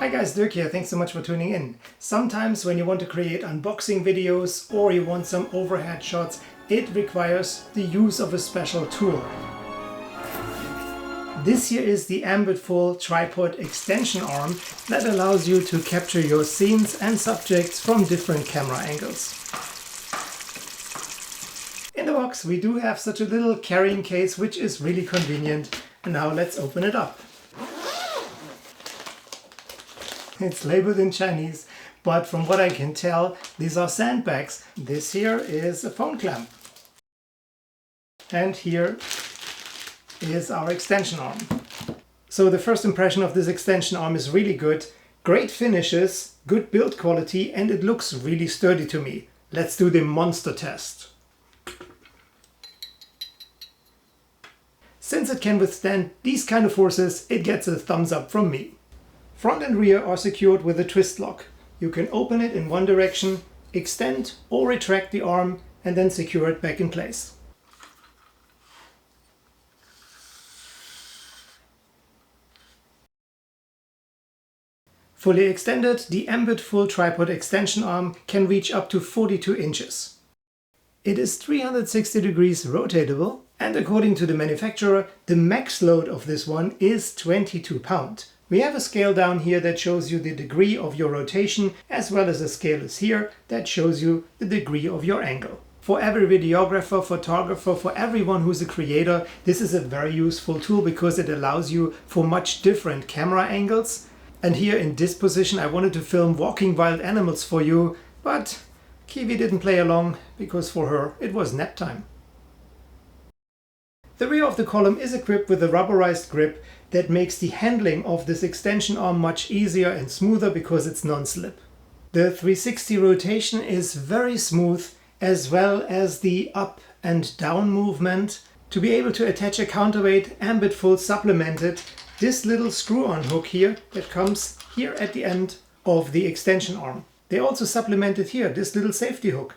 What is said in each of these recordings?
Hi guys, Dirk here. Thanks so much for tuning in. Sometimes when you want to create unboxing videos or you want some overhead shots, it requires the use of a special tool. This here is the Ambitful Tripod Extension Arm that allows you to capture your scenes and subjects from different camera angles. In the box we do have such a little carrying case, which is really convenient. And now let's open it up. It's labeled in Chinese, but from what I can tell, these are sandbags. This here is a phone clamp. And here is our extension arm. So the first impression of this extension arm is really good. Great finishes, good build quality, and it looks really sturdy to me. Let's do the monster test. Since it can withstand these kind of forces, it gets a thumbs up from me. Front and rear are secured with a twist lock. You can open it in one direction, extend or retract the arm, and then secure it back in place. Fully extended, the Ambitful Tripod Extension Arm can reach up to 42 inches. It is 360 degrees rotatable, and according to the manufacturer, the max load of this one is 22 pounds. We have a scale down here that shows you the degree of your rotation, as well as a scale is here that shows you the degree of your angle. For every videographer, photographer, for everyone who's a creator, this is a very useful tool because it allows you for much different camera angles. And here in this position I wanted to film walking wild animals for you, but Kiwi didn't play along because for her it was nap time. The rear of the column is equipped with a rubberized grip that makes the handling of this extension arm much easier and smoother because it's non-slip. The 360 rotation is very smooth, as well as the up and down movement. To be able to attach a counterweight, Ambitful supplemented this little screw-on hook here that comes here at the end of the extension arm. They also supplemented here this little safety hook.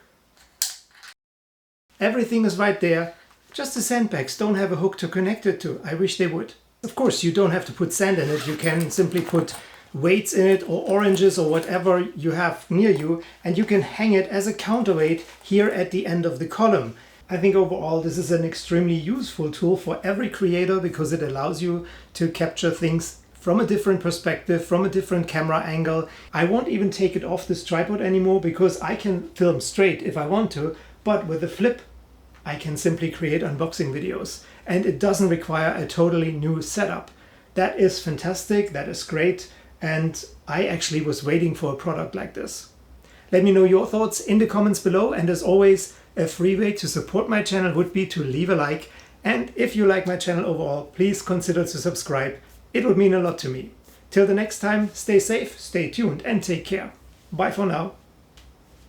Everything is right there. Just the sandbags don't have a hook to connect it to. I wish they would. Of course, you don't have to put sand in it. You can simply put weights in it or oranges or whatever you have near you, and you can hang it as a counterweight here at the end of the column. I think overall this is an extremely useful tool for every creator because it allows you to capture things from a different perspective, from a different camera angle. I won't even take it off this tripod anymore because I can film straight if I want to, but with a flip I can simply create unboxing videos, and it doesn't require a totally new setup. That is fantastic, that is great, and I actually was waiting for a product like this. Let me know your thoughts in the comments below, and as always, a free way to support my channel would be to leave a like, and if you like my channel overall, please consider to subscribe. It would mean a lot to me. Till the next time, stay safe, stay tuned, and take care. Bye for now.